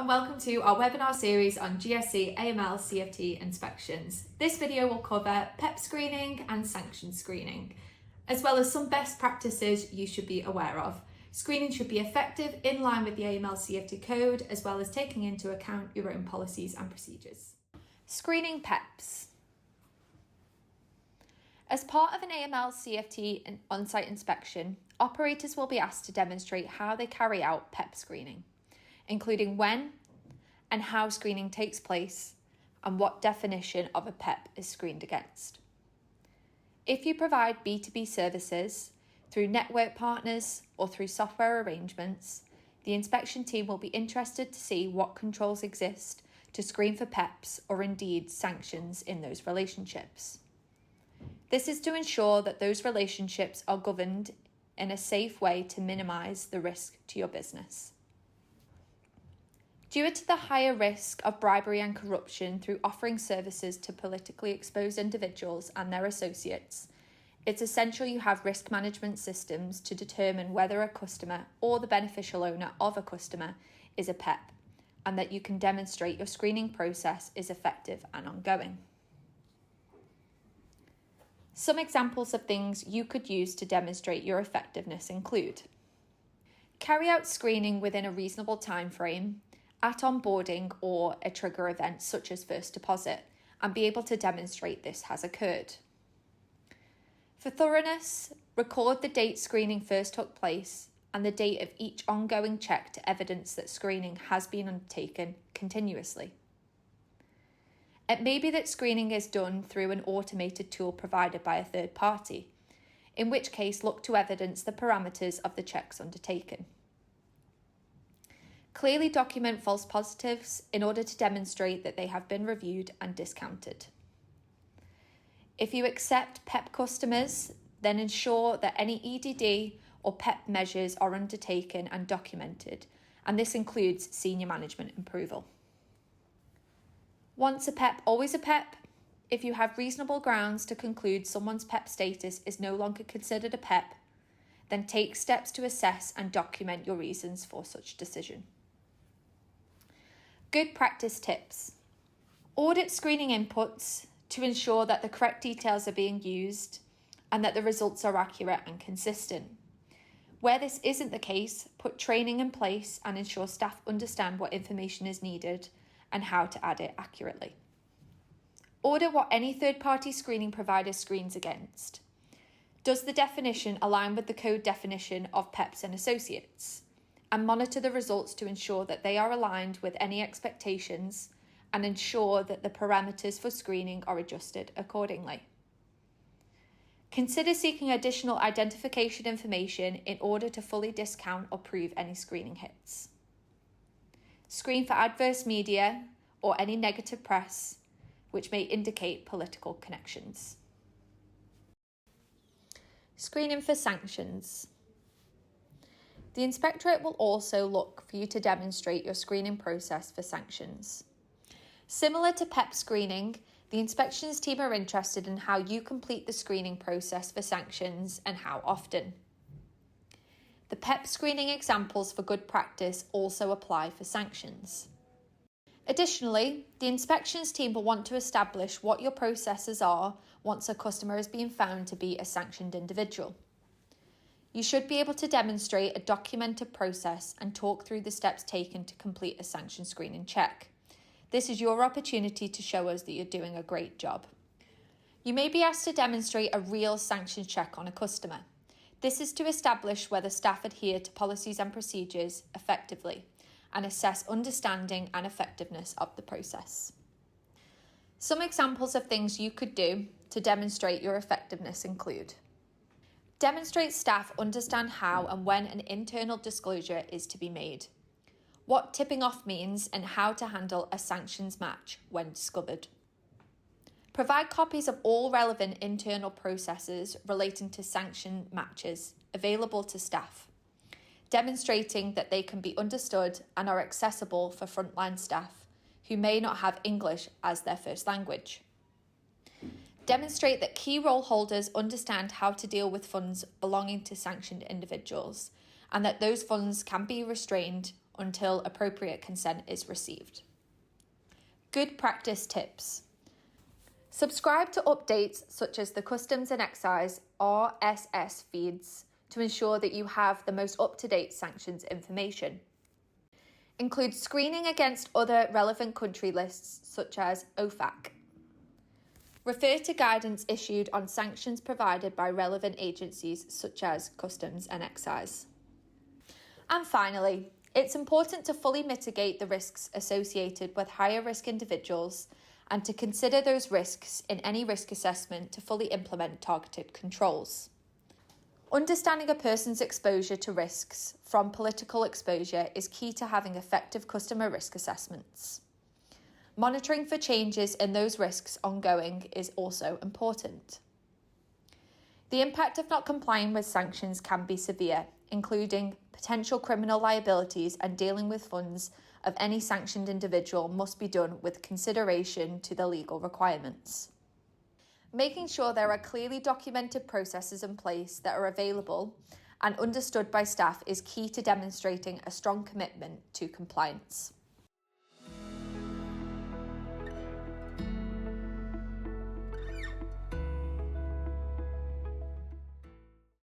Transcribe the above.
and welcome to our webinar series on GSC AML CFT inspections. This video will cover PeP screening and sanctions screening, as well as some best practices you should be aware of. Screening should be effective in line with the AML CFT code, as well as taking into account your own policies and procedures. Screening PePs. As part of an AML CFT and on-site inspection, operators will be asked to demonstrate how they carry out PeP screening, including when and how screening takes place and what definition of a PeP is screened against. If you provide B2B services through network partners or through software arrangements, the inspection team will be interested to see what controls exist to screen for PePs or indeed sanctions in those relationships. This is to ensure that those relationships are governed in a safe way to minimise the risk to your business. Due to the higher risk of bribery and corruption through offering services to politically exposed individuals and their associates, it's essential you have risk management systems to determine whether a customer or the beneficial owner of a customer is a PeP, and that you can demonstrate your screening process is effective and ongoing. Some examples of things you could use to demonstrate your effectiveness include: carry out screening within a reasonable time frame at onboarding or a trigger event such as first deposit, and be able to demonstrate this has occurred. For thoroughness, record the date screening first took place and the date of each ongoing check to evidence that screening has been undertaken continuously. It may be that screening is done through an automated tool provided by a third party, in which case look to evidence the parameters of the checks undertaken. Clearly document false positives in order to demonstrate that they have been reviewed and discounted. If you accept PeP customers, then ensure that any EDD or PeP measures are undertaken and documented, and this includes senior management approval. Once a PeP, always a PeP. If you have reasonable grounds to conclude someone's PeP status is no longer considered a PeP, then take steps to assess and document your reasons for such decision. Good practice tips. Audit screening inputs to ensure that the correct details are being used and that the results are accurate and consistent. Where this isn't the case, put training in place and ensure staff understand what information is needed and how to add it accurately. Audit what any third-party screening provider screens against. Does the definition align with the code definition of PePs and associates? And monitor the results to ensure that they are aligned with any expectations and ensure that the parameters for screening are adjusted accordingly. Consider seeking additional identification information in order to fully discount or prove any screening hits. Screen for adverse media or any negative press, which may indicate political connections. Screening for sanctions. The inspectorate will also look for you to demonstrate your screening process for sanctions. Similar to PeP screening, the inspections team are interested in how you complete the screening process for sanctions and how often. The PeP screening examples for good practice also apply for sanctions. Additionally, the inspections team will want to establish what your processes are once a customer has been found to be a sanctioned individual. You should be able to demonstrate a documented process and talk through the steps taken to complete a sanction screening check. This is your opportunity to show us that you're doing a great job. You may be asked to demonstrate a real sanctions check on a customer. This is to establish whether staff adhere to policies and procedures effectively and assess understanding and effectiveness of the process. Some examples of things you could do to demonstrate your effectiveness include: demonstrate staff understand how and when an internal disclosure is to be made, what tipping off means and how to handle a sanctions match when discovered. Provide copies of all relevant internal processes relating to sanction matches available to staff, demonstrating that they can be understood and are accessible for frontline staff who may not have English as their first language. Demonstrate that key role holders understand how to deal with funds belonging to sanctioned individuals and that those funds can be restrained until appropriate consent is received. Good practice tips. Subscribe to updates such as the Customs and Excise RSS feeds to ensure that you have the most up-to-date sanctions information. Include screening against other relevant country lists such as OFAC. Refer to guidance issued on sanctions provided by relevant agencies such as Customs and Excise. And finally, it's important to fully mitigate the risks associated with higher risk individuals and to consider those risks in any risk assessment to fully implement targeted controls. Understanding a person's exposure to risks from political exposure is key to having effective customer risk assessments. Monitoring for changes in those risks ongoing is also important. The impact of not complying with sanctions can be severe, including potential criminal liabilities, and dealing with funds of any sanctioned individual must be done with consideration to the legal requirements. Making sure there are clearly documented processes in place that are available and understood by staff is key to demonstrating a strong commitment to compliance.